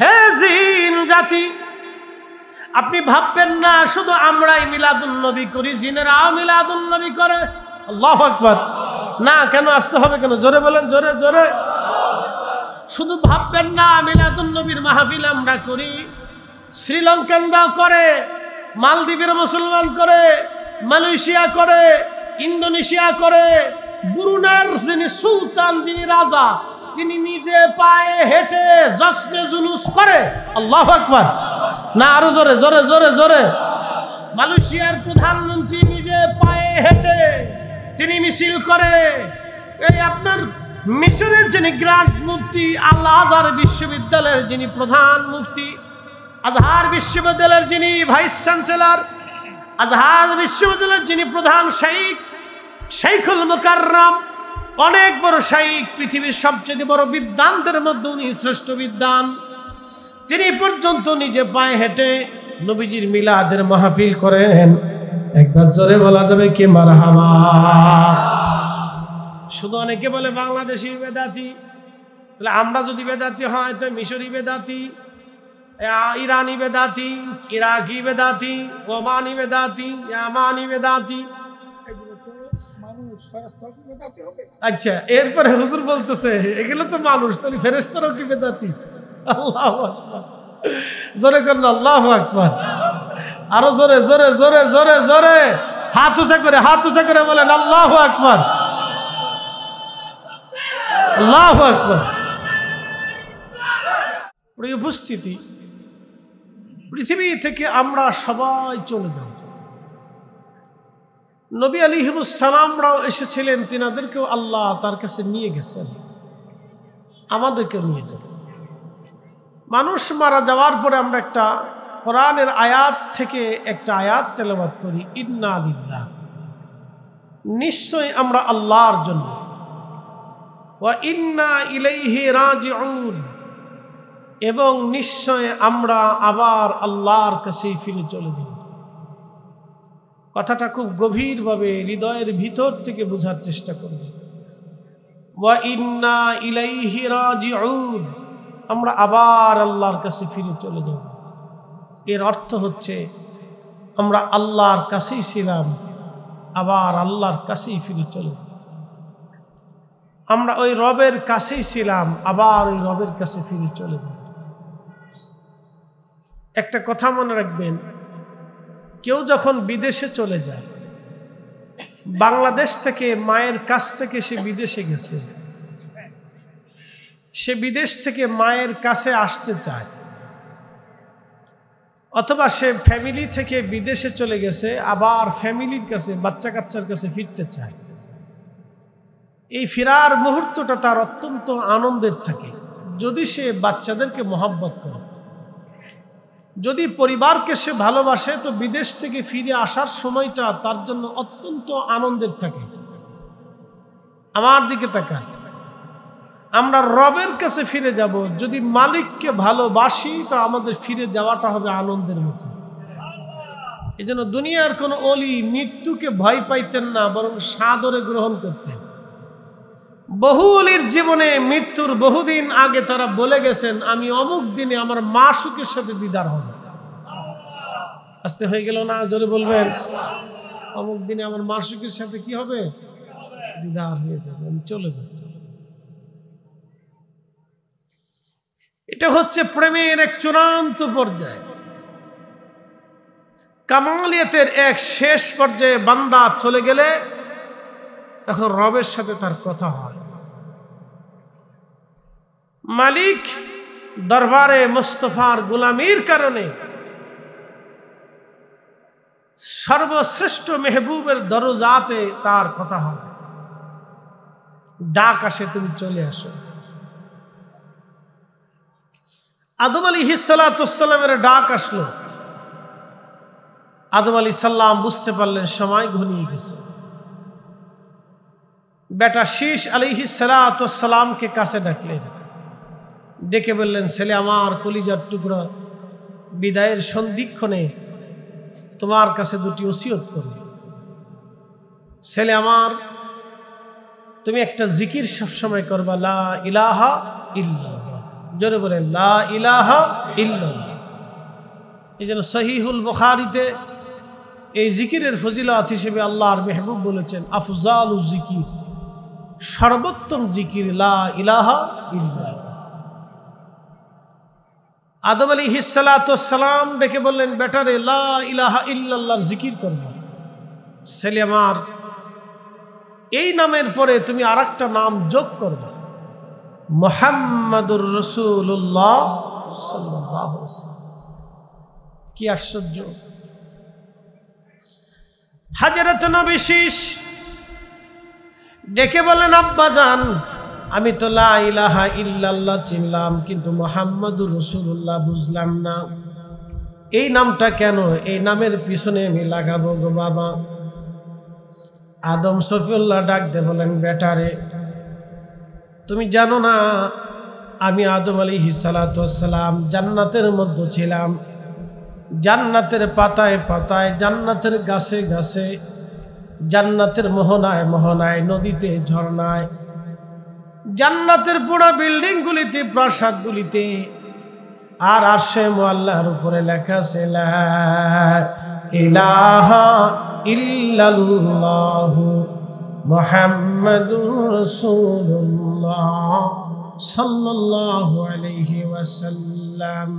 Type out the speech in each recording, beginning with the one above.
হে জিন জাতি, আপনি ভাববেন না শুধু আমরাই মিলাদুন নবী করি, জিনেরাও মিলাদুন নবী করে। আল্লাহু আকবার। না, কেন আসতে হবে কেন? জোরে বলেন, জোরে জোরে। শুধু ভাববেন না মিলাদুন নবীর মাহফিল আমরা করি, শ্রীলঙ্কানরাও করে, মালদ্বীপের মুসলমান করে, মালয়েশিয়া করে, ইন্দোনেশিয়া করে, ব্রুনাইয়ের যিনি সুলতান, যিনি রাজা, যিনি নিজে পায়ে হেঁটে জশ্নে জুলুস করে। আল্লাহু আকবার। না, আরো জোরে জোরে জোরে জোরে। মালয়েশিয়ার প্রধানমন্ত্রী নিজে পায়ে হেঁটে তিনি মিছিল করে। এই আপনার মিশরের যিনি গ্র্যান্ড মুফতি, আল আজহার বিশ্ববিদ্যালয়ের যিনি প্রধান মুফতি, আজহার বিশ্ববিদ্যালয়ের যিনি ভাইস চ্যান্সেলর, আজহার বিশ্ববিদ্যালয়ের যিনি প্রধান শাইখ, শাইখুল মুকাররম, অনেক বড় শাইখ, পৃথিবীর সবচেয়ে বড় বিদ্বানদের মধ্যে উনি শ্রেষ্ঠ বিদ্বান, তিনি পর্যন্ত নিজে পায়ে হেঁটে নবীজির মিলাদের মাহফিল করেন। একবার জোরে বলা যাবে কি মারহাবা? শুধু অনেকে বলে বাংলাদেশি বেদাতি, তাহলে আমরা যদি বেদাতি হয় তো মিশরি বেদাতি, ইরানি বেদাতি, ইরাকি বেদাতি, ওমানি বেদাতি, ইয়ামানি বেদাতি। আচ্ছা, এরপরে হুজুর বলতেছে এগুলো তো মানুষ, তাহলে ফেরেশতারাও কি বেদাতি? আল্লাহু আকবার। জোরে করেন আল্লাহু আকবার। আরো জোরে জোরে জোরে জোরে জোরে। হাত উঁচা করে বলেন আল্লাহু আকবার, আল্লাহু আকবার। উপস্থিতি, পৃথিবী থেকে আমরা সবাই চলে যাব। নবী আলাইহিস সালামরাও এসেছিলেন, তিনাদেরকেও আল্লাহ তার কাছে নিয়ে গেছেন, আমাদেরকেও নিয়ে যাবেন। মানুষ মারা যাওয়ার পরে আমরা একটা কোরআনের আয়াত থেকে একটা আয়াত তেলাওয়াত করি, ইন্না লিল্লাহ, নিশ্চয় আমরা আল্লাহর জন্য, ওয়া ইন্না ইলাইহি রাজিউন, এবং নিশ্চয় আমরা আবার আল্লাহর কাছেই ফিরে চলে যাব। কথাটা খুব গভীরভাবে হৃদয়ের ভিতর থেকে বোঝার চেষ্টা করব। ওয়া ইন্না ইলাইহি রাজিউন, আমরা আবার আল্লাহর কাছে ফিরে চলে যাব। এর অর্থ হচ্ছে আমরা আল্লাহর কাছেই ছিলাম, আবার আল্লাহর কাছেই ফিরে চলে যাব। আমরা ওই রবের কাছেই ছিলাম, আবার ওই রবের কাছে ফিরে চলে যাব। একটা কথা মনে রাখবেন, কেউ যখন বিদেশে চলে যায়, বাংলাদেশ থেকে মায়ের কাছ থেকে সে বিদেশে গেছে, সে বিদেশ থেকে মায়ের কাছে আসতে চায়, অথবা সে ফ্যামিলি থেকে বিদেশে চলে গেছে, আবার ফ্যামিলির কাছে, বাচ্চা কাচ্চার কাছে ফিরতে চায়। এই ফেরার মুহূর্তটা তার অত্যন্ত আনন্দের থাকে, যদি সে বাচ্চাদেরকে মহব্বত করে, যদি পরিবারকে সে ভালোবাসে, তো বিদেশ থেকে ফিরে আসার সময়টা তার জন্য অত্যন্ত আনন্দের থাকে। আমার দিকে তাকান, আমরা রবের কাছে ফিরে যাব, যদি মালিককে ভালোবাসি তো আমাদের ফিরে যাওয়াটা হবে আনন্দের মতো। এই জন্য দুনিয়ার কোনো অলি মৃত্যুকে ভয় পাইতেন না, বরং সাদরে গ্রহণ করতেন। বহু অলির জীবনে মৃত্যুর বহুদিন আগে তারা বলে গেছেন, আমি অমুক দিনে আমার মাসুকের সাথে দিদার হবে। আস্তে হয়ে গেল না? জোরে বলবেন। অমুক দিনে আমার মাসুকের সাথে কি হবে? দিদার হয়ে যাবে, আমি চলে যাব। এটা হচ্ছে প্রেমের এক চূড়ান্ত পর্যায়, কামালিয়াতের এক শেষ পর্যায়ে। বান্দা চলে গেলে তখন রবের সাথে তার কথা হয়। মালিক দরবারে মুস্তাফার গোলামির কারণে সর্বশ্রেষ্ঠ মেহবুবের দরজাতে তার কথা হয়, ডাক আসে, তুমি চলে আসো। আদম আলাইহিস সালামের ডাক আসলো। আদম আলাইহিস সালাম বুঝতে পারলেন সময় ঘনিয়ে গেছে। বেটা শীষ আলাইহিস সালামকে কাছে ডাকলেন, ডেকে বললেন, ছেলে আমার, কলিজার টুকরা, বিদায়ের সন্ধিক্ষণে তোমার কাছে দুটি ওসিয়ত করবে। ছেলে আমার, তুমি একটা জিকির সবসময় করবা, লা ইলাহা ইল্লাল্লাহ, জোরে বলেন লা ইলাহা ইল্লাল্লাহ। এই জন্য সহিহুল বুখারীতে এই জিকিরের ফজিলত হিসেবে আল্লাহর মেহবুব বলেছেন আফজালুজ জিকির, সর্বোত্তম জিকির লা ইলাহা ইল্লাল্লাহ। আদম আলাইহিস সালাতু ওয়াস সালাম ডেকে বললেন, বেটারে লা ইলাহা ইল্লাল্লাহর জিকির করবা। ছেলে আমার, এই নামের পরে তুমি আরেকটা নাম যোগ করবা, মুহাম্মাদুর রাসূলুল্লাহ সাল্লাল্লাহু আলাইহি ওয়াসাল্লাম। কি আশ্চর্য! হযরত নবী শীশ ডেকে বলেন, আব্বা জান, আমি তো লা ইলাহা ইল্লাল্লাহ চিনলাম, কিন্তু মুহাম্মাদুর রাসূলুল্লাহ বুঝলাম না। এই নামটা কেন? এই নামের পিছনে আমি লাগাবো গো বাবা। আদম সফিউল্লাহ ডাক দিয়ে বলেন, বেটারে তুমি জানো না আমি আদম আলাইহিস সালাতু ওয়াস সালাম জান্নাতের মধ্যে ছিলাম, জান্নাতের পাতায় পাতায়, জান্নাতের গাছে গাছে, জান্নাতের মোহনায় মোহনায়, নদীতে ঝর্ণায়, জান্নাতের পুরো বিল্ডিং গুলিতে, প্রাসাদগুলিতে, আর আরশে মুআল্লার উপরে লেখা আছে লা ইলাহা ইল্লাল্লাহু মুহাম্মাদুর রাসূলুল্লাহ সাল্লাল্লাহু আলাইহি ওয়াসাল্লাম।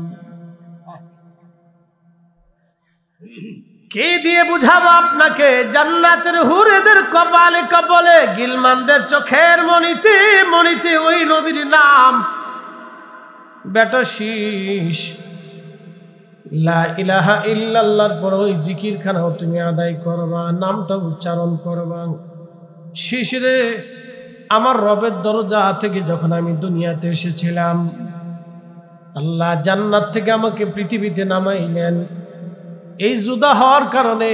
কে দিয়ে বুঝাবো আপনাকে? জান্নাতের হুরেদের কপালে কপালে, গিলমানদের চোখের মনিতে মনিতে ওই নবীর নাম। বেটা শীষ, লা ইলাহা ইল্লাল্লাহর পর ওই জিকিরখানাও তুমি আদায় করবা, নামটা উচ্চারণ করবা। শীষ রে, আমার রবের দরজা থেকে যখন আমি দুনিয়াতে এসেছিলাম, আল্লাহ জান্নাত থেকে আমাকে পৃথিবীতে নামাইলেন। এই জুদা হওয়ার কারণে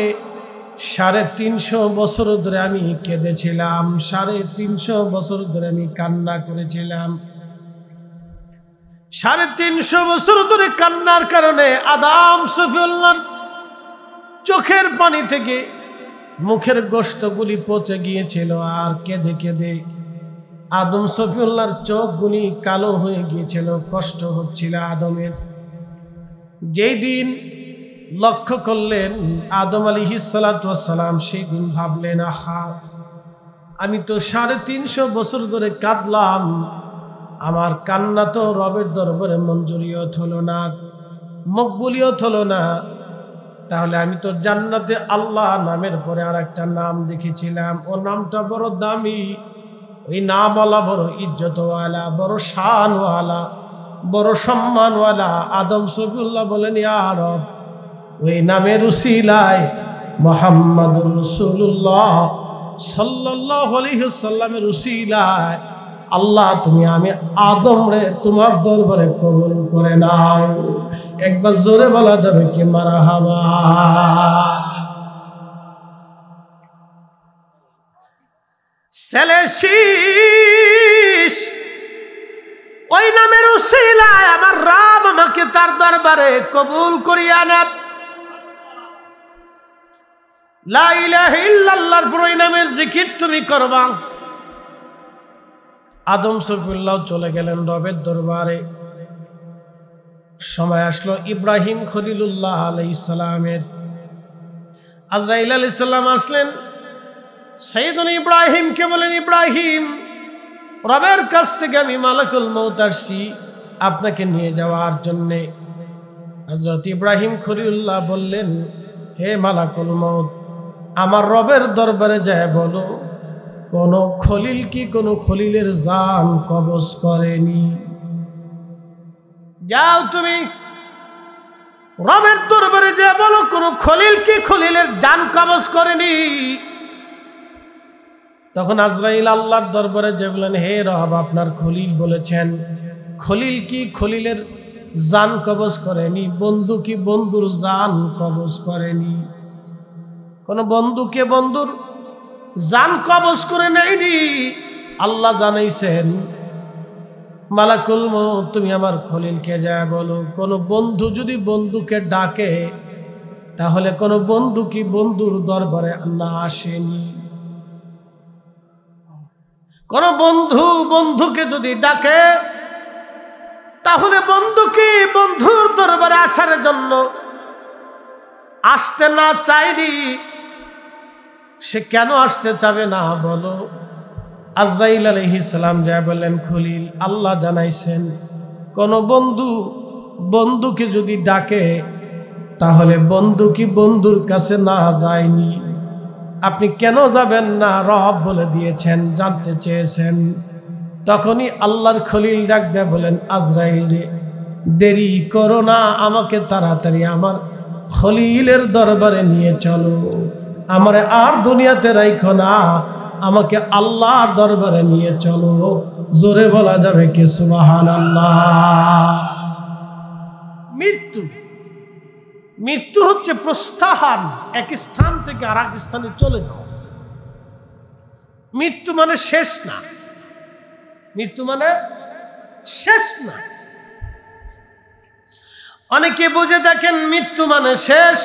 350 বছর ধরে আমি কেঁদেছিলাম, 350 বছর ধরে আমি কান্না করেছিলাম। 350 বছর ধরে কান্নার কারণে আদম সফিউল্লাহর চোখের পানি থেকে মুখের গোশতগুলি পচে গিয়েছিল, আর কেঁদে কেঁদে আদম সফিউল্লাহর চোখগুলি কালো হয়ে গিয়েছিল, কষ্ট হচ্ছিল আদমের। যেই দিন লক্ষ্য করলেন আদম আলাইহিস সালাতু ওয়াস সালাম, সেই দিন ভাবলেন, আহা, আমি তো 350 বছর ধরে কাঁদলাম, আমার কান্না তো রবের দরবারে মঞ্জুরিয়ত হলো না, মকবুলিয়ত হলো না। তাহলে আমি তো জান্নাতে আল্লাহ নামের পরে আর একটা নাম দেখেছিলাম, ও নামটা বড় দামি, ওই নামওয়ালা বড় ইজ্জতওয়ালা, বড় শানওয়ালা, বড় সম্মানওয়ালা। আদম সফিউল্লাহ বলেন, ইয়া রব, ওই নামের উসিলায় মুহাম্মাদুর রাসূলুল্লাহ সাল্লাল্লাহু আলাইহি ওয়াসাল্লামের উসিলায় আল্লাহ তুমি আমি আদম রে তোমার দরবারে কবুল করে নাও। একবার জোরে বলা যাবে কি মারহাবা? ছেলে শীষ, ওই নামের উসিলায় আমার রব আমাকে তার দরবারে কবুল করিয়া নেন। লা ইলাহা ইল্লাল্লাহর পর ওই নামের জিকির তুমি করবা। আদম সফিউল্লাহ চলে গেলেন রবের দরবারে। সময় আসলো ইব্রাহিম খলিলুল্লাহ আলাইহিস সালামের। আজরাইল আলাইহিস সালাম আসলেন, সাইয়েদনা ইব্রাহিমকে বলেন, ইব্রাহিম, রবের কাছ থেকে আমি মালাকুল মউত আসছি আপনাকে নিয়ে যাওয়ার জন্যে। হযরত ইব্রাহিম খলিলুল্লাহ বললেন, হে মালাকুল মউত, আমার রবের দরবারে যায় বলো, কোন খলিল কি কোন খলিলের জান কবজ করেনি? যাও তুমি রবের দরবারে যায় বলো, কোন খলিল কি খলিলের জান কবজ করেনি। তখন আজরাইল আল্লাহর দরবারে যে বলেন, হে রব, আপনার খলিল বলেছেন, খলিল কি খলিলের জান কবজ করেনি, বন্ধু কি বন্ধুর জান কবজ করেনি। কোন বন্ধুকে বন্ধুর জান কবজ করে নেয়নি। আল্লাহ জানাইছেন, মালাকুল মউত, তুমি আমার খলিলকে যায় বলো, কোন বন্ধু যদি বন্ধুকে ডাকে, তাহলে কোন বন্ধু কি বন্ধুর দরবারে আল্লাহ আসেনি। কোন বন্ধু বন্ধুকে যদি ডাকে, তাহলে বন্ধুকে বন্ধুর দরবারে আসার জন্য আসতে না চাইনি, সে কেন আসতে চাবে না বলো? আজরাইল আলাইহিস সালাম যা বললেন, খলিল আল্লাহ জানাইছেন কোন বন্ধু বন্ধুকে যদি ডাকে তাহলে বন্ধু কি বন্ধুর কাছে না যায়নি, আপনি কেন যাবেন না? রব বলে দিয়েছেন, জানতে চেয়েছেন। তখনই আল্লাহর খলিল ডাক দেয়া বলেন, আজরাইল রে, দেরি করো না, আমাকে তাড়াতাড়ি আমার খলিলের দরবারে নিয়ে চলো, আমারে আর দুনিয়াতে রাখো না, আমাকে আল্লাহর দরবারে নিয়ে চলো। জোরে বলা যাবে কি সুবহানাল্লাহ? মৃত্যু, মৃত্যু হচ্ছে প্রস্থান, এক স্থান থেকে আর এক স্থানে চলে যাওয়া। মৃত্যু মানে শেষ না, মৃত্যু মানে শেষ না। অনেকে বুঝে দেখেন মৃত্যু মানে শেষ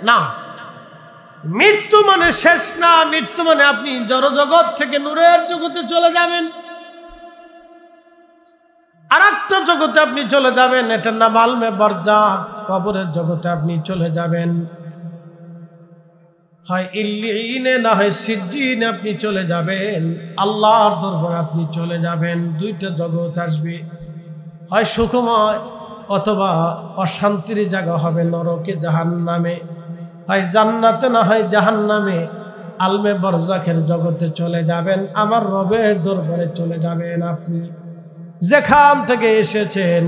না, মৃত্যু মানে শেষ না, মৃত্যু মানে আপনি জড়জগৎ থেকে নূরের জগতে চলে যাবেন, আর একটা জগতে আপনি চলে যাবেন, এটার নাম আলমে বারজাখ, কবরের জগতে আপনি চলে যাবেন। হয় ইল্লিনে না হয় সিজ্জিনে আপনি চলে যাবেন, আল্লাহর দরবারে আপনি চলে যাবেন। দুইটা জগৎ আসবে, হয় সুখময় অথবা অশান্তির জায়গা হবে নরকে জাহান্নামে, হয় জান্নাতে না হয় জাহান্নামে। আলমে বারজাখের জগতে চলে যাবেন, আমার রবের দরবারে চলে যাবেন। আপনি যেখান থেকে এসেছেন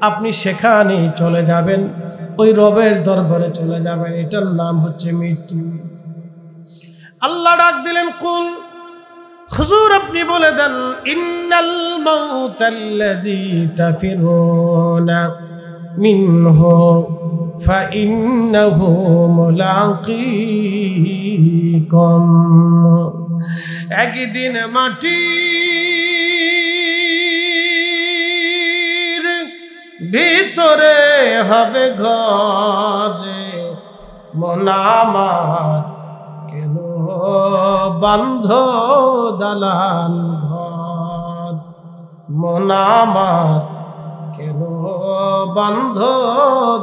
আপনি সেখানেই চলে যাবেন, ওই রবের দরবারে চলে যাবেন। এটার নাম হচ্ছে মৃত্যু। আল্লাহ ডাক দিলেন, কুল, হুজুর আপনি বলে দেন, ইন্নাল মাউতাল্লাযী তাফিরুনা মিনহু ফাইন্নাহু মুলাকীকুম। একদিন মাটির ভিতরে হবে ঘরে, মন আমার কেন বান্ধ দালান ঘর, মন আমার কেন বান্ধ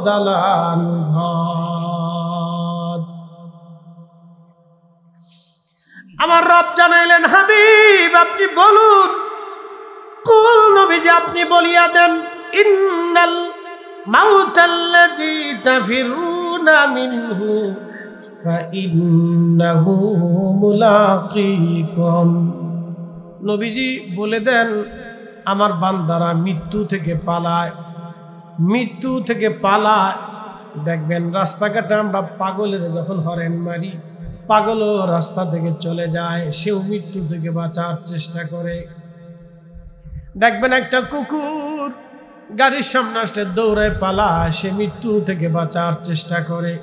দালান ঘর। আমার রব জানাইলেন, হাবিব আপনি বলুন। কুল, নবীজি আপনি বলিয়া দেন, ইন্নাল মাউতাল্লাযী তাফিরুনা মিনহু ফাইন্নাহু মুলাকীকুম। নবীজি বলে দেন, আমার বান্দারা মৃত্যু থেকে পালায়, মৃত্যু থেকে পালায়। দেখবেন রাস্তাঘাটে আমরা পাগলের যখন হরেন মারি, পাগলও রাস্তা থেকে চলে যায়, সেও মৃত্যু থেকে বাঁচার চেষ্টা করে। দেখবেন একটা কুকুর গাড়ির সামনে আসলে দৌড়ায় পালায়, সে মৃত্যু থেকে বাঁচার চেষ্টা করে।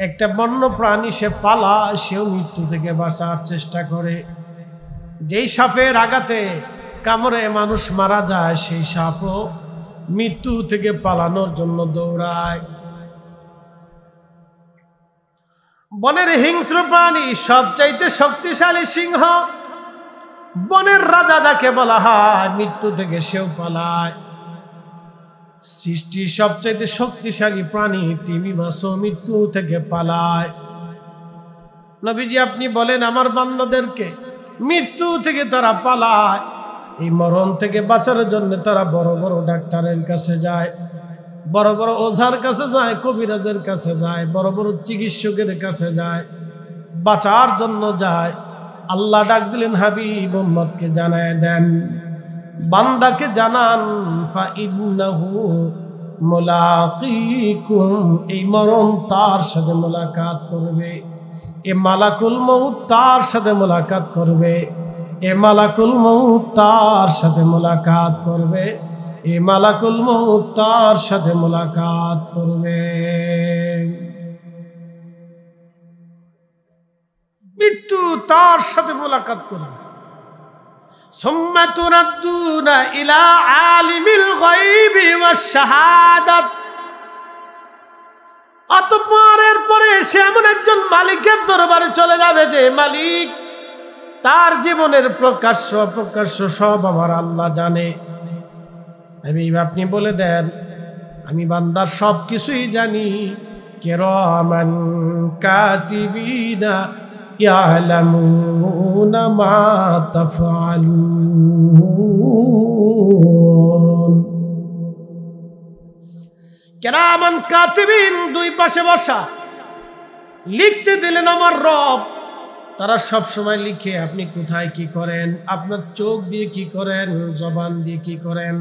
একটা বন্য প্রাণী সে পালায়, সেও মৃত্যু থেকে বাঁচার চেষ্টা করে। যেই সাপের আঘাতে কামড়ে মানুষ মারা যায়, সেই সাপও মৃত্যু থেকে পালানোর জন্য দৌড়ায়। বনের হিংস্র প্রাণী সবচাইতে শক্তিশালী সিংহ, বনের রাজা যাকে বলা হয়, মৃত্যু থেকে সেও পালায়। সৃষ্টির সবচাইতে শক্তিশালী প্রাণী তিমি মাছও মৃত্যু থেকে পালায়। নবীজি আপনি বলেন আমার বান্দাদেরকে, মৃত্যু থেকে তারা পালায়। এই মরণ থেকে বাঁচার জন্য তারা বড় বড় ডাক্তারের কাছে যায়, বড় বড় ওঝার কাছে যায়, কবিরাজের কাছে যায়, বড় বড় চিকিৎসকের কাছে যায়, বাঁচার জন্য যায়। আল্লাহ ডাক দিলেন, হাবিব উম্মতকে জানায় দেন, বান্দাকে জানান, ফাইন্নাহু মুলাকীকুম, এই মরণ তার সাথে মোলাকাত করবে, এ মালাকুল মউত তার সাথে মোলাকাত করবে, এ মালাকুল মউত তার সাথে মোলাকাত করবে, এ মালাকুল মউত তার সাথে মোলাকাত করবে। মৃত্যু তার সাথে মোলাকাত করবে। সুম্মা তুরাদ্দুনা ইলা আলিমিল গায়বি ওয়াশ শাহাদাত, অতঃপর এরপরে সে এমন একজন মালিকের দরবারে চলে যাবে যে মালিক, তার জীবনের প্রকাশ্য অপ্রকাশ্য সব আমার আল্লাহ জানে। আপনি বলে দেন আমি বান্দার সব কিছুই জানি। কিরামান কাতিবিনা ইয়ালামুনা মা তাফআলুন। কিরামান কাতিবিন, দুই পাশে বসা, লিখতে দিলেন আমার রব। তারা সব সময় লিখে আপনি কোথায় কি করেন, আপনার চোখ দিয়ে কি করেন, জবান দিয়ে কি করেন,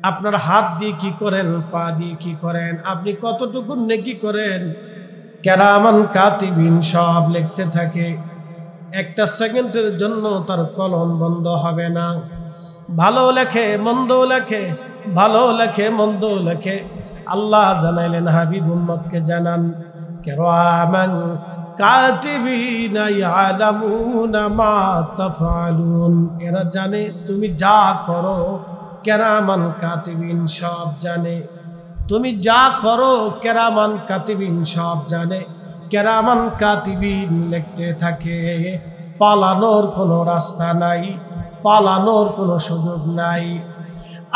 আপনার হাত দিয়ে কি করেন, পা দিয়ে কি করেন, আপনি কতটুকু নেকি করেন। কিরামান কাতিবিন সব লিখতে থাকে। একটা সেকেন্ডের জন্য তার কলম বন্ধ হবে না। ভালো লেখে মন্দ লেখে, ভালো লেখে মন্দ লেখে। আল্লাহ জানাইলেন হাবিব উম্মতকে জানান কিরামান কাতিবিনা ইয়ালামুনা মা তাফআলুন। এরা জানে তুমি যা করো। কিরামান কাতিবিন সব জানে তুমি যা করো। কিরামান কাতিবিন সব জানে। কিরামান কাতিবিন লিখতে থাকে। পালানোর কোনো রাস্তা নাই, পালানোর কোনো সুযোগ নাই।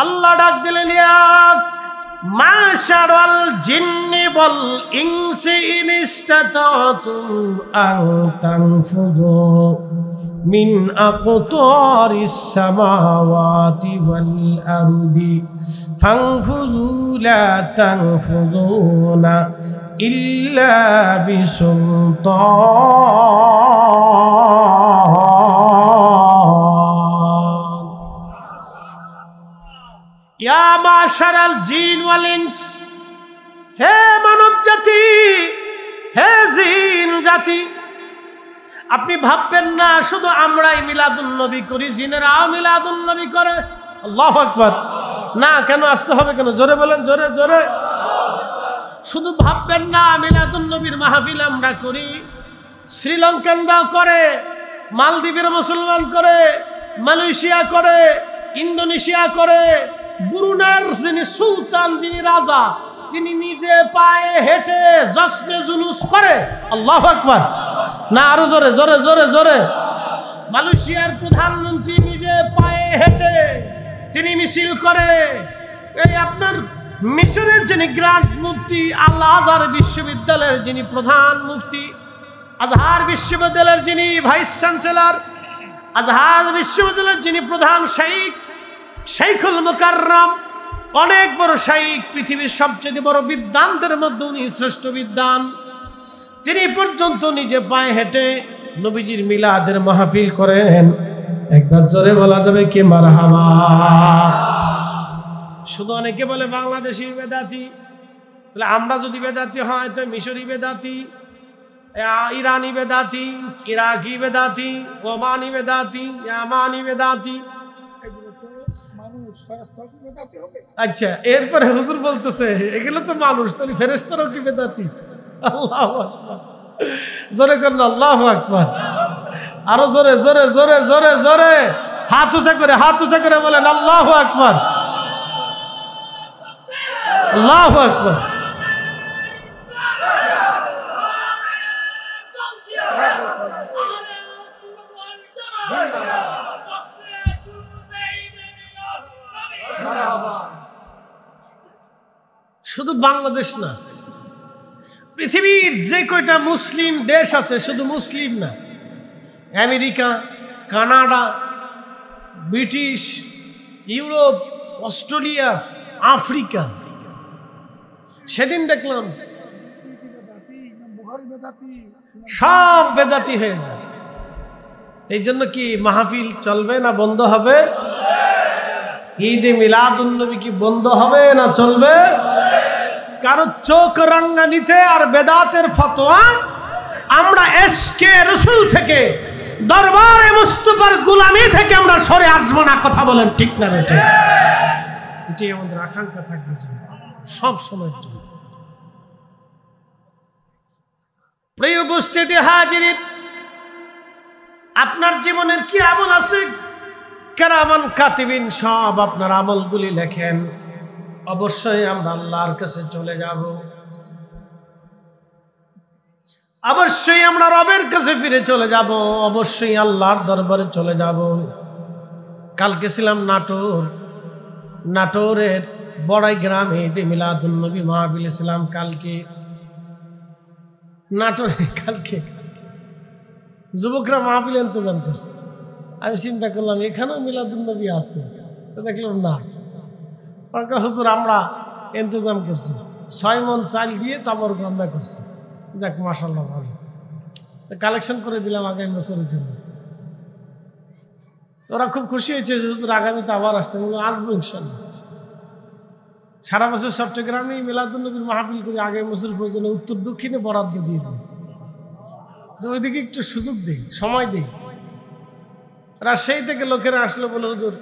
আল্লাহ ডাক দিলেন ইয়া মাশারাল জিন্নি ওয়াল ইনসি ইন ইসতাতাতুম আন তানফুযু মিন আকতারিস সামাওয়াতি ওয়াল আরদি ফানফুযু লা তানফুযুনা ইল্লা বিসুলতান। ইয়া মাশারাল জিন ওয়াল ইনস, হে মানব জাতি, হে জিন জাতি, আপনি ভাববেন না শুধু আমরাই মিলাদুন নবী করি, জিনেরাও মিলাদুন নবী করে। আল্লাহু আকবার। না কেন আসতে হবে কেন? জোরে বলেন, জোরে জোরে। শুধু ভাববেন না মিলাদুন নবীর মাহফিল আমরা করি, শ্রীলঙ্কানরাও করে, মালদ্বীপের মুসলমান করে, মালয়েশিয়া করে, ইন্দোনেশিয়া করে, ব্রুনাইয়ের যিনি সুলতান, যিনি রাজা, যিনি নিজে পায়ে হেঁটে জশ্নে জুলুস করে। আল্লাহু আকবার। না আরো জোরে জোরে জোরে জোরে। মালয়েশিয়ার প্রধানমন্ত্রী নিজে পায়ে হেঁটে তিনি মিছিল করে। এই আপনার মিশরের যিনি গ্র্যান্ড মুফতি, আল আজহার বিশ্ববিদ্যালয়ের যিনি প্রধান মুফতি, আজহার বিশ্ববিদ্যালয়ের যিনি ভাইস চ্যান্সেলর, আজহার বিশ্ববিদ্যালয়ের যিনি প্রধান শাইখ, শাইখুল মুকাররম, অনেক বড় শাইখ, পৃথিবীর সবচেয়ে বড় বিদ্বানদের মধ্যে উনি শ্রেষ্ঠ বিদ্বান, তিনি পর্যন্ত নিজে পায়ে হেঁটে নবীজির মিলাদের মাহফিল করেন। একবার জোরে বলা যাবে কি মারহাবা। শুধু অনেকে বলে বাংলাদেশি বেদাতি, বলে আমরা যদি বেদাতি হয় তো মিশরি বেদাতি, ইরানি বেদাতি, ইরাকি বেদাতি, ওমানি বেদাতি, ইয়ামানি বেদাতি। আচ্ছা, এরপরে হুজুর বলতেছে এগুলো তো মানুষ, তাহলে ফেরেশতারাও কি বেদাতি? আল্লাহু আকবার। জোরে করেন আল্লাহু আকবার। আরো জোরে জোরে জোরে জোরে জোরে। হাত উঁচা করে, হাত উঁচা করে বলেন আল্লাহু আকবার, আল্লাহু আকবার। শুধু বাংলাদেশ না, পৃথিবীর যে কয়টা মুসলিম দেশ আছে, শুধু মুসলিম না, America, Canada, British, Europe, Australia, Africa, সেদিন দেখলাম সব বেদাতি হয়ে যায়। এই জন্য কি মাহফিল চলবে না বন্ধ হবে? ঈদে মিলাদুন নবী কি বন্ধ হবে না চলবে? কারো চোখ রাঙ্গানিতে আর বেদাতের ফতোয়া, আমরা এশকে রাসূল থেকে, দরবারে মুস্তাফার গোলামি থেকে আমরা সরে আসবো না। কথা বলেন ঠিক না বেটে? এটাই আমাদের আকাঙ্ক্ষা থাকবে সব সময়ের জন্য। প্রিয় উপস্থিতি হাজিরিন, আপনার জীবনের কি আমল আছে? কিরামান কাতিবিন সব আপনার আমলগুলি লেখেন। অবশ্যই আমরা আল্লাহর কাছে চলে যাব, অবশ্যই আমরা রবের কাছে ফিরে চলে যাব, অবশ্যই আল্লাহর দরবারে চলে যাব। কালকে ছিলাম নাটোর, নাটোরের বড়াই গ্রামে ঈদে মিলাদুন্নবী মাহফিল ইসলাম কালকে নাটোরে কালকে যুবকরা মাহফিল ইন্তজাম করছে। আমি চিন্তা করলাম এখানেও মিলাদুন্নবী আছে, তো দেখলাম না। হুজুর আমরা ইন্তজাম করছি, 6 মণ চাল দিয়ে তারপর রান্না করছি। যাক মাশাআল্লাহ, ভালো। কালেকশন করে দিলাম আগামী বছরের জন্য। ওরা খুব খুশি হয়েছে যে হুজুর আগামীতে আবার আসতে, আসবো ইনশাল্লাহ। সারা বছর চট্টগ্রামে মিলাদুন্নবীর মাহফিল করে আগামী বছর পর্যন্ত উত্তর দক্ষিণে বরাদ্দ দিয়ে দিই, যে ওইদিকে একটু সুযোগ দিই, সময় দিই। রাজশাহী থেকে লোকেরা আসলে বলে হুজুর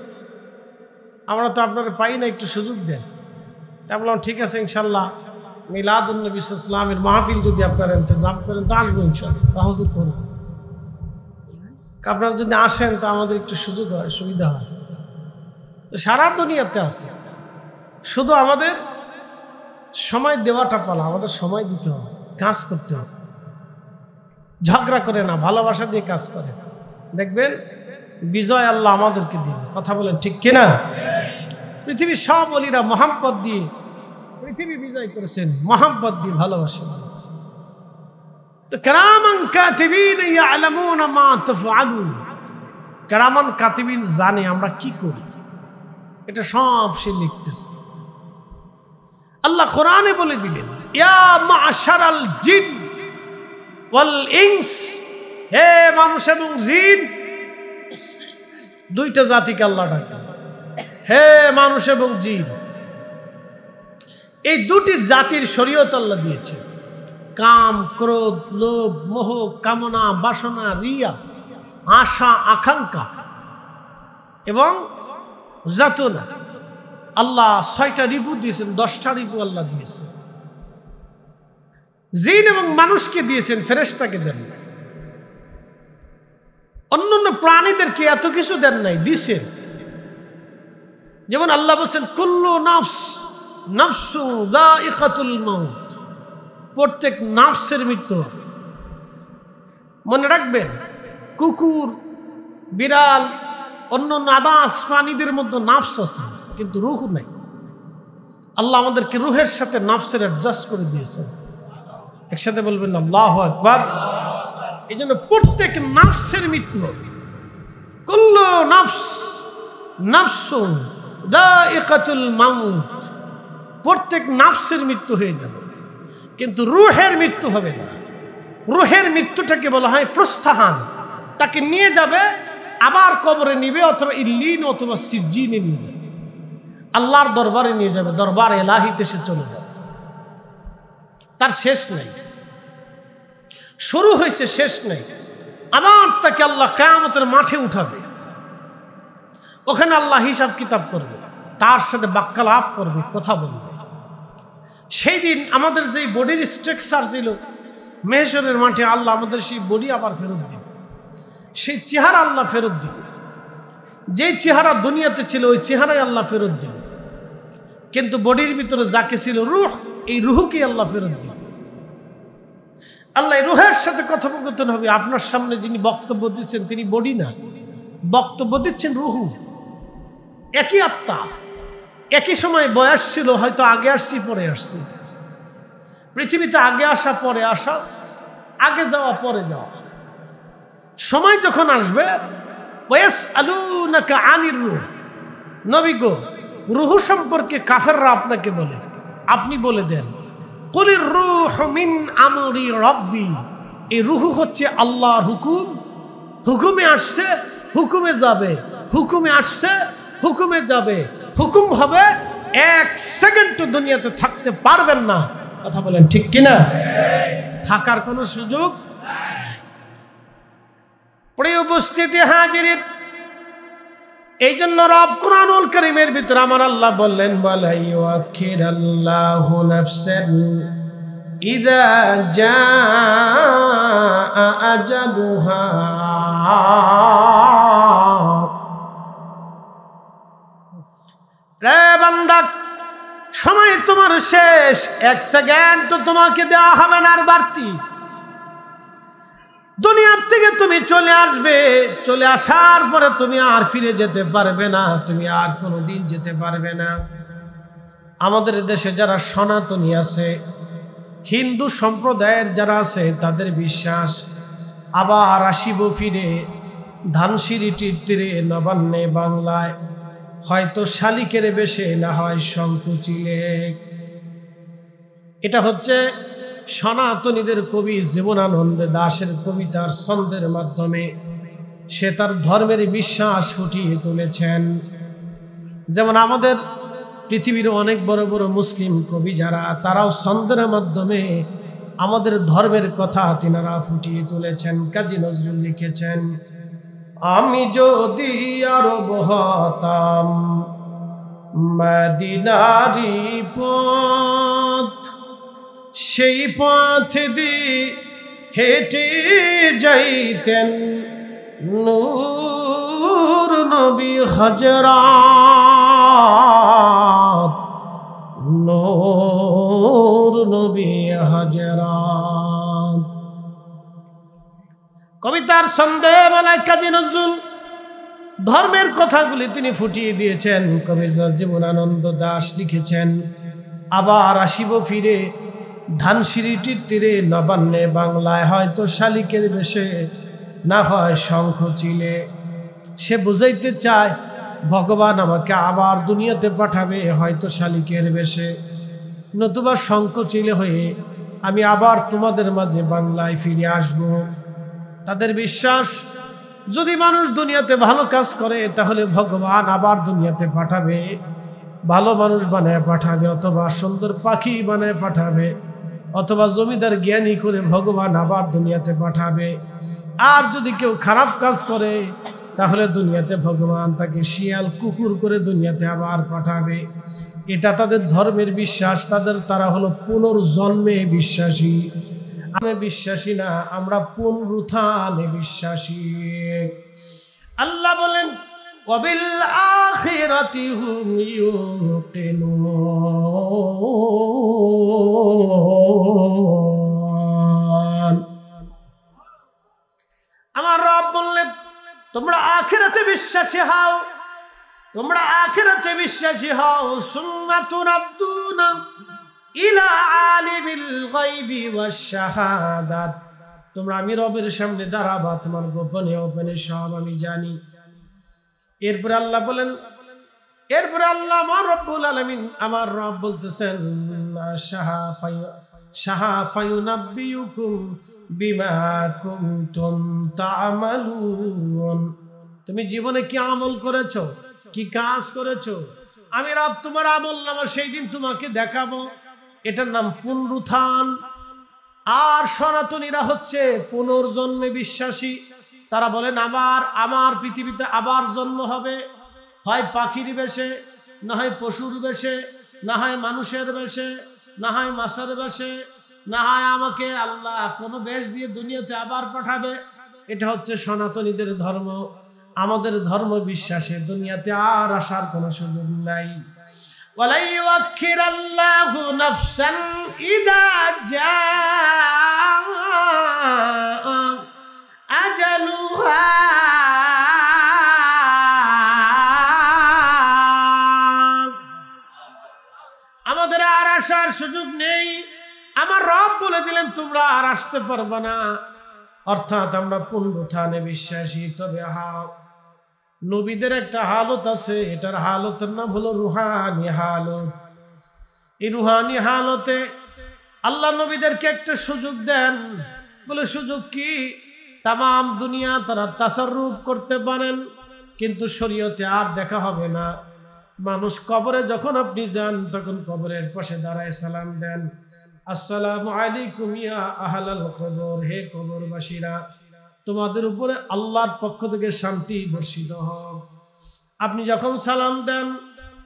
আমরা তো আপনারা পাই না, একটু সুযোগ দেন। তা বললাম ঠিক আছে ইনশাল্লাহ, মিলাদুন্নবী ইসলামের মাহফিল যদি আপনারা ইন্তজাম করেন তো আসবো ইনশাল্লাহ। হুজুর করুন, আপনারা যদি আসেন তো আমাদের একটু সুযোগ হয়, সুবিধা হয়। তো সারা দুনিয়াতে আছে, শুধু আমাদের সময় দেওয়াটা পালা, আমাদের সময় দিতে হবে, কাজ করতে হবে, ঝগড়া করে না, ভালোবাসা দিয়ে কাজ করে। দেখবেন বিজয় আল্লাহ আমাদেরকে দিন। কথা বলেন ঠিক কিনা? পৃথিবীর সব অলিরা মহাব্বত দিয়ে পৃথিবী বিজয় করেছেন, মহাব্বত দিয়ে, ভালোবাসেন। তো কিরামান কাতিবিন ইয়ালামুনা মা তাফআলুন, কিরামান কাতিবিন জানে আমরা কি করি, এটা সব সে লিখতেছে। আল্লাহ কোরআনে বলে দিলেন ইয়া মা'শারাল জিন ওয়াল ইনস, হে মানুষ এবং জিন, দুইটা জাতিকে আল্লাহ ডাকে, হে মানুষ এবং জিন। এই দুটি জাতির শরীয়ত আল্লাহ দিয়েছে। কাম, ক্রোধ, লোভ, মোহ, কামনা, বাসনা, রিয়া, আশা, আকাঙ্ক্ষা এবং যাতনা। আল্লাহ 6টা রিপু দিয়েছেন, 10টা রিপু আল্লাহ দিয়েছেন। জিন এবং মানুষকে দিয়েছেন, ফেরেশতাকে দেন নাই। অন্যান্য প্রাণীদেরকে এত কিছু দেন নাই, দিয়েছেন। যেমন আল্লাহ বলছেন কুল্লু নাফস নাফসুন যায়িকাতুল মাউত, প্রত্যেক নাফসের মৃত্যু হবে। মনে রাখবেন, কুকুর, বিড়াল, অন্যান্য আদাস প্রাণীদের মধ্যে নাফস আছে, কিন্তু রূহ নাই। আল্লাহ আমাদেরকে রূহের সাথে নাফসের অ্যাডজাস্ট করে দিয়েছেন। একসাথে বলবেন আল্লাহু আকবার। এই জন্য প্রত্যেক নাফসের মৃত্যু হবে। কুল্লু নাফস নাফসুন যায়িকাতুল মাউত, প্রত্যেক নাফসের মৃত্যু হয়ে যাবে, কিন্তু রূহের মৃত্যু হবে না। রূহের মৃত্যুটাকে বলা হয় প্রস্থান। তাকে নিয়ে যাবে, আবার কবরে নিবে, অথবা ইল্লিন অথবা সিজ্জিনে নিয়ে যাবে, আল্লাহর দরবারে নিয়ে যাবে, দরবার এলাহিতে সে চলে যাবে। তার শেষ নেই, শুরু হয়েছে, শেষ নেই। আবার তাকে আল্লাহ কিয়ামতের মাঠে উঠাবে, ওখানে আল্লাহ হিসাব কিতাব করবে, তার সাথে বাক্যালাপ করবে, কথা বলবে। সেই দিন আমাদের যেই বডির স্ট্রাকচার ছিল, মেহশরের মাঠে আল্লাহ আমাদের সেই বডি আবার ফেরত দিবে, সেই চেহারা আল্লাহ ফেরত দিবে। যেই চেহারা দুনিয়াতে ছিল ওই চেহারাই আল্লাহ ফেরত দিবে, কিন্তু বডির ভিতরে যাকে ছিল রূহ, এই রূহকে আল্লাহ ফেরত দিবে। আল্লাহ রূহের সাথে কথোপকথন হবে। আপনার সামনে যিনি বক্তব্য দিচ্ছেন তিনি বডি না, বক্তব্য দিচ্ছেন রূহ। একই আত্মা, একই সময় বয়স ছিল, হয়তো আগে আসছি পরে আসছি। পৃথিবীতে আগে আসা পরে আসা, আগে যাওয়া পরে যাওয়া। সময় যখন আসবে, ওয়াসআলুনাকা আনির রূহ, নবী গো, রূহ সম্পর্কে কাফেররা আপনাকে বলে, আপনি বলে দেন কুলির রূহু মিন আমরি রাব্বি, এই রূহ হচ্ছে আল্লাহর হুকুম। হুকুমে আসছে, হুকুমে যাবে, হুকুমে আসছে, হুকুমে যাবে। হুকুম হবে, 1 সেকেন্ড দুনিয়াতে থাকতে পারবেন না। কথা বলেন ঠিক কিনা? থাকার কোনো সুযোগ। প্রিয় উপস্থিতি হাজিরিন, এই জন্য রব কুরআনুল কারীমের ভিতরে আমার আল্লাহ বললেন ওয়ালা ইউআখিরাল্লাহু নাফসান ইযা জাআ আজালুহা, রে বান্দা, সময় তোমার শেষ, 1 সেকেন্ড তো তোমাকে দেওয়া হবে না আর বাড়তি। দুনিয়ার থেকে তুমি চলে আসবে, চলে আসার পরে তুমি আর ফিরে যেতে পারবে না, তুমি আর কোনোদিন যেতে পারবে না। আমাদের দেশে যারা সনাতনী আছে, হিন্দু সম্প্রদায়ের যারা আছে, তাদের বিশ্বাস আবার আসিব ফিরে ধানসিঁড়িটির তীরে নবান্নে বাংলায়, হয়তো শালিকের বেশে, না হয় শঙ্কুচিলে। এটা হচ্ছে সনাতনীদের কবি জীবনানন্দ দাশের কবিতার ছন্দের মাধ্যমে সে তার ধর্মের বিশ্বাস ফুটিয়ে তুলেছেন। যেমন আমাদের পৃথিবীর অনেক বড় বড় মুসলিম কবি যারা, তারাও ছন্দের মাধ্যমে আমাদের ধর্মের কথা তিনারা ফুটিয়ে তুলেছেন। কাজী নজরুল লিখেছেন, আমি যদি আরব হতাম মদিনারি পথ, সেই পথ দিয়ে হেঁটে যাইতেন নূর নবী হযরত, নূর নবী হযরত। কবিতার ছন্দে মানে কাজী নজরুল ধর্মের কথাগুলি তিনি ফুটিয়ে দিয়েছেন। কবি জীবনানন্দ দাশ লিখেছেন, আবার আসিব ফিরে ধানসিঁড়িটির তীরে নবান্নে বাংলায়, হয়তো শালিকের বেশে, না হয় শঙ্খ চিলে। সে বুঝাইতে চায় ভগবান আমাকে আবার দুনিয়াতে পাঠাবে, হয়তো শালিকের বেশে, নতুবা শঙ্খ চিলে হয়ে আমি আবার তোমাদের মাঝে বাংলায় ফিরে আসব। তাদের বিশ্বাস যদি মানুষ দুনিয়াতে ভালো কাজ করে তাহলে ভগবান আবার দুনিয়াতে পাঠাবে, ভালো মানুষ বানায় পাঠাবে, অথবা সুন্দর পাখি বানায় পাঠাবে, অথবা জমিদার জ্ঞানী করে ভগবান আবার দুনিয়াতে পাঠাবে। আর যদি কেউ খারাপ কাজ করে তাহলে দুনিয়াতে ভগবান তাকে শিয়াল কুকুর করে দুনিয়াতে আবার পাঠাবে। এটা তাদের ধর্মের বিশ্বাস। তারা হলো পুনর্জন্মে বিশ্বাসী। আমরা বিশ্বাসী না, আমরা পুনরুত্থানে বিশ্বাসী। আল্লাহ বলেন, ওয়াবিল আখিরাতি হুম ইউকিনুন। আমার রব বললেন, তোমরা আখিরাতে বিশ্বাসী হও, তোমরা আখিরাতে বিশ্বাসী হও। সুম্মা তুরাদ্দুনা ইলা আলিমিল গায়বি ওয়াশ শাহাদাত। তোমরা আমি রবের সামনে দাঁড়াবা, তোমার গোপনে গোপনে সব আমি জানি। এরপরে আল্লাহ বলেন, এরপরে আল্লাহ আমার রব্বুল আলামিন, আমার রব বলতেছেন, শাহাফায়ুনাব্বিয়ুকুম বিমা কুনতুম তা'মালুন। তুমি জীবনে কি আমল করেছো, কি কাজ করেছো, আমি রব তোমার আমল নামা সেই দিন তোমাকে দেখাবো। এটার নাম পুনরুত্থান। আর সনাতনীরা হচ্ছে পুনর্জন্মে বিশ্বাসী। তারা বলেন আমার পৃথিবীতে আবার জন্ম হবে, হয় পাখির বেশে, না হয় পশুর বেশে, না হয় মানুষের বেশে, না হয় মাছের বেশে, না হয় আমাকে আল্লাহ কোনো বেশ দিয়ে দুনিয়াতে আবার পাঠাবে। এটা হচ্ছে সনাতনীদের ধর্ম। আমাদের ধর্ম বিশ্বাসে দুনিয়াতে আর আসার কোনো সুযোগ নাই। ওয়ালা ইউআখিরাল্লাহু নাফসান ইযা জাআ আজালুহা। আমাদের আর আসার সুযোগ নেই। আমার রব বলে দিলেন তোমরা আর আসতে পারবে না। অর্থাৎ আমরা পুনরুত্থানে বিশ্বাসী। তবে নবীদের একটা হালত আছে, এটার হালতের নাম হলো রুহানি হালত। এই রুহানি হালতে আল্লাহ নবীদেরকে একটা সুযোগ দেন। বলে সুযোগ কি? তামাম দুনিয়া তারা তাসাররুফ করতে পারেন, কিন্তু শরীয়তে আর দেখা হবে না। মানুষ কবরে যখন আপনি যান, তখন কবরের পাশে দাঁড়ায় সালাম দেন, আসসালামু আলাইকুম ইয়া আহলাল কবর। হে কবরবাসীরা, তোমাদের উপরে আল্লাহর পক্ষ থেকে শান্তি বর্ষিত হোক। আপনি যখন সালাম দেন,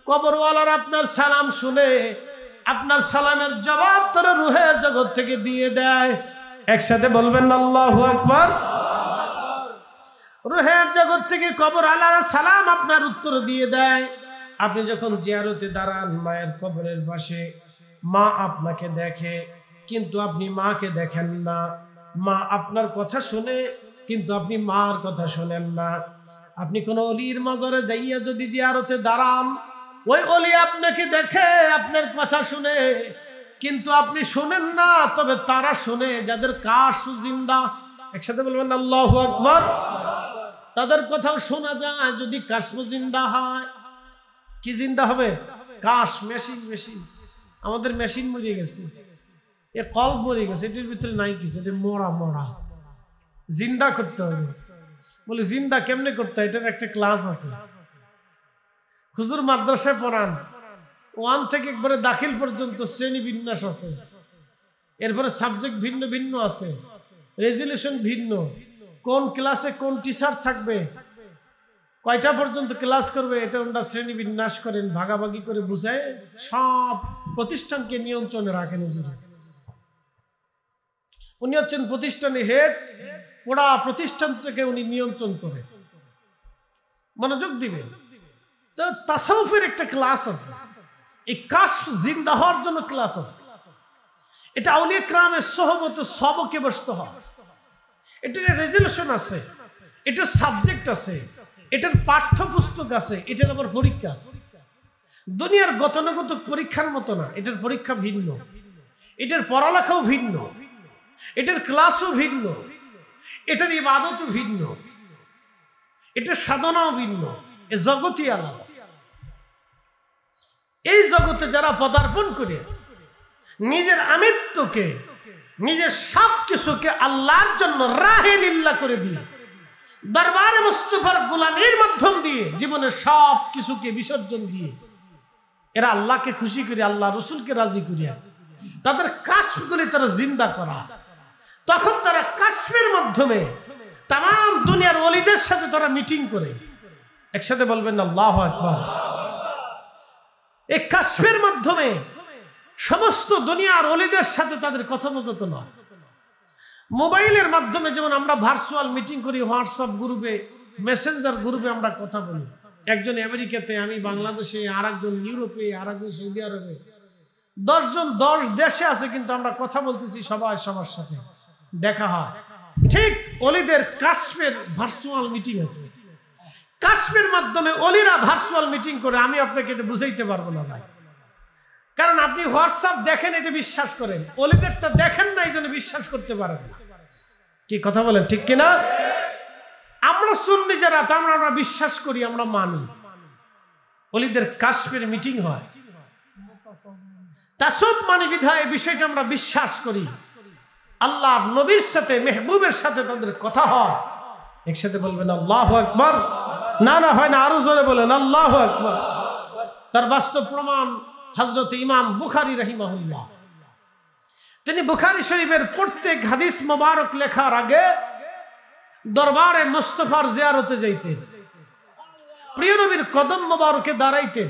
কবরওয়ালার আপনার সালাম শুনে আপনার সালামের জবাব তারা রুহের জগৎ থেকে দিয়ে দেয়। একসাথে বলবেন না আল্লাহু আকবার। রুহের জগৎ থেকে কবরওয়ালার সালাম আপনার উত্তর দিয়ে দেয়। আপনি যখন জিয়ারতে দাঁড়ান মায়ের কবরের পাশে, মা আপনাকে দেখে, কিন্তু আপনি মাকে দেখেন না। মা আপনার কথা শুনে, কিন্তু আপনি মার কথা শোনেন না। আপনি কোন অলির মাজারে যাইয়া যদি জিয়ারতে দাঁড়ান, ওই অলি আপনাকে দেখে, আপনার কথা শুনে, কিন্তু আপনি শোনেন না। তবে তারা শুনে যাদের কাশ জিন্দা। একসাথে বলবেন আল্লাহু আকবার। তাদের কথাও শোনা যায় যদি কাশফ জিন্দা হয়। কি জিন্দা হবে? কাশ, মেশিন। আমাদের মেশিন মরে গেছে, এ কল্প মরে গেছে, এটির ভিতরে নাই কিছু, এটি মরা। জিন্দা করতে হবে। বলে জিন্দা কেমনে করতে হয়? এটার একটা ক্লাস আছে। হুজুর মাদ্রাসায় পড়ান, 1 থেকে একবারে দাখিল পর্যন্ত শ্রেণী বিন্যাস আছে। এরপরে সাবজেক্ট ভিন্ন ভিন্ন আছে, রেজুলেশন ভিন্ন, কোন ক্লাসে কোন টিচার থাকবে, কয়টা পর্যন্ত ক্লাস করবে, এটা ওনারা শ্রেণী বিন্যাস করেন, ভাগাভাগি করে বুঝায়। সব প্রতিষ্ঠানকে নিয়ন্ত্রণে রাখেন হুজুর। উনি হচ্ছেন প্রতিষ্ঠানের হেড, পুরা প্রতিষ্ঠান থেকে উনি নিয়ন্ত্রণ করে। মনোযোগ দিবেন। তো তাসাউফের একটা ক্লাস আছে, এই কাশফ জিন্দা হওয়ার জন্য ক্লাস আছে। এটা আউলিয়া কিরামের সোহবতে সবকে বসতে হয়। এটার রেজুলেশন আছে, এটার সাবজেক্ট আছে, এটার পাঠ্যপুস্তক আছে, এটার আবার পরীক্ষা আছে। দুনিয়ার গতানুগতিক পরীক্ষার মতো না, এটার পরীক্ষা ভিন্ন, এটার পড়ালেখাও ভিন্ন, এটার ক্লাসও ভিন্ন, এটার ইবাদতও ভিন্ন, এটার সাধনাও ভিন্ন। এ জগতই আলাদা। এই জগতে যারা পদার্পণ করে নিজের আমিত্বকে, নিজের সব কিছুকে আল্লাহর জন্য রাহে লিল্লাহ করে দিয়ে, দরবারে মুস্তাফার গোলামীর মাধ্যম দিয়ে, জীবনের সব কিছুকে বিসর্জন দিয়ে এরা আল্লাহকে খুশি করে, আল্লাহ রসুলকে রাজি করিয়া তাদের কাশফগুলি তারা জিন্দা করা। তখন তারা কাশফের মাধ্যমে তাম দুনিয়ার ওলিদের সাথে তারা মিটিং করে। একসাথে বলবেন আল্লাহু আকবার। এই কাশফের মাধ্যমে সমস্ত দুনিয়ার ওলিদের সাথে তাদের কথোপকথন হয়। মোবাইলের মাধ্যমে যেমন আমরা ভার্চুয়াল মিটিং করি, হোয়াটসঅ্যাপ গ্রুপে, মেসেঞ্জার গ্রুপে আমরা কথা বলি। একজন আমেরিকাতে, আমি বাংলাদেশে, আর একজন ইউরোপে, আর একজন সৌদি আরবে, 10 জন 10 দেশে আছে, কিন্তু আমরা কথা বলতেছি সবাই সবার সাথে দেখা হয়। ঠিক অলিদের কাশফের ভার্চুয়াল মিটিং আছে। কাশফের মাধ্যমে অলিরা ভার্চুয়াল মিটিং করে। আমি আপনাকে এটা বুঝাইতে পারবো না ভাই, কারণ আপনি হোয়াটসঅ্যাপ দেখেন, এটা বিশ্বাস করেন, অলিদেরটা দেখেন না, এই জন্য বিশ্বাস করতে পারেন না। কি কথা বলেন, ঠিক কিনা? আমরা সুন্নি যারা, তা আমরা বিশ্বাস করি, আমরা মানি। অলিদের কাশফের মিটিং হয়, তাসব মানি বিধায় এই বিষয়টা আমরা বিশ্বাস করি। আল্লাহ নবীর সাথে, মেহবুবের সাথে তাদের কথা হয়। একসাথে বলবেন আল্লাহু আকবার। না হয় না, আরো জোরে বলেন আল্লাহু আকবার। তার বাস্তব প্রমাণ হযরত ইমাম বুখারী রাহিমাহুল্লাহ। তিনি বুখারী শরীফের প্রত্যেক হাদিস মোবারক লেখার আগে দরবারে মুস্তাফার জিয়ারতে যাইতেন, প্রিয় নবীর কদম মোবারকে দাঁড়াইতেন,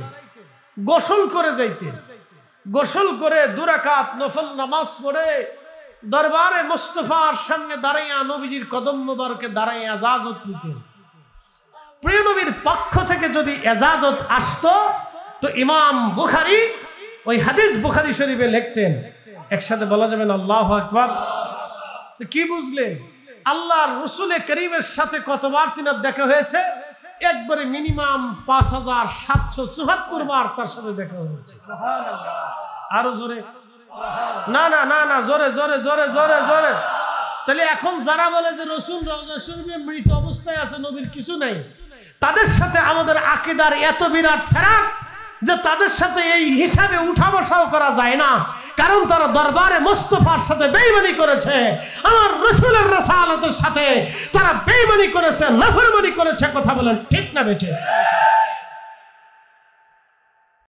গোসল করে যাইতেন, গোসল করে 2 রাকাত নফল নামাজ পড়ে দরবারে মুস্তাফার সামনে দাঁড়াইয়া নবীজির কদম মোবারকে দাঁড়াইয়া ইজাজত নিতেন। প্রিয় নবীর পক্ষ থেকে যদি ইজাজত আসতো, তো ইমাম বুখারী ওই হাদিস বুখারী শরীফে লিখতেন। একসাথে বলা যাবে না আল্লাহু আকবার। কি বুঝলেন? আল্লাহর রাসূল করিমের সাথে কতবার তিনার দেখা হয়েছে? একবারে মিনিমাম 5774 বার তার সাথে দেখা হয়েছে। আরো জোরে না, জোরে জোরে জোরে জোরে জোরে। তাহলে এখন যারা বলে যে রাসূল রওজা শরীফে মৃত অবস্থায় আছে, নবীর কিছু নাই, তাদের সাথে আমাদের আকীদার এত বিরাট ফারাক যে তাদের সাথে এই হিসাবে উঠা বসাও করা যায় না, কারণ তারা দরবারে মুস্তাফার সাথে বেঈমানি করেছে, আমার রাসূলের রিসালাতের সাথে তারা বেঈমানি করেছে, নাফরমানি করেছে। কথা বলেন ঠিক না বেঠিক?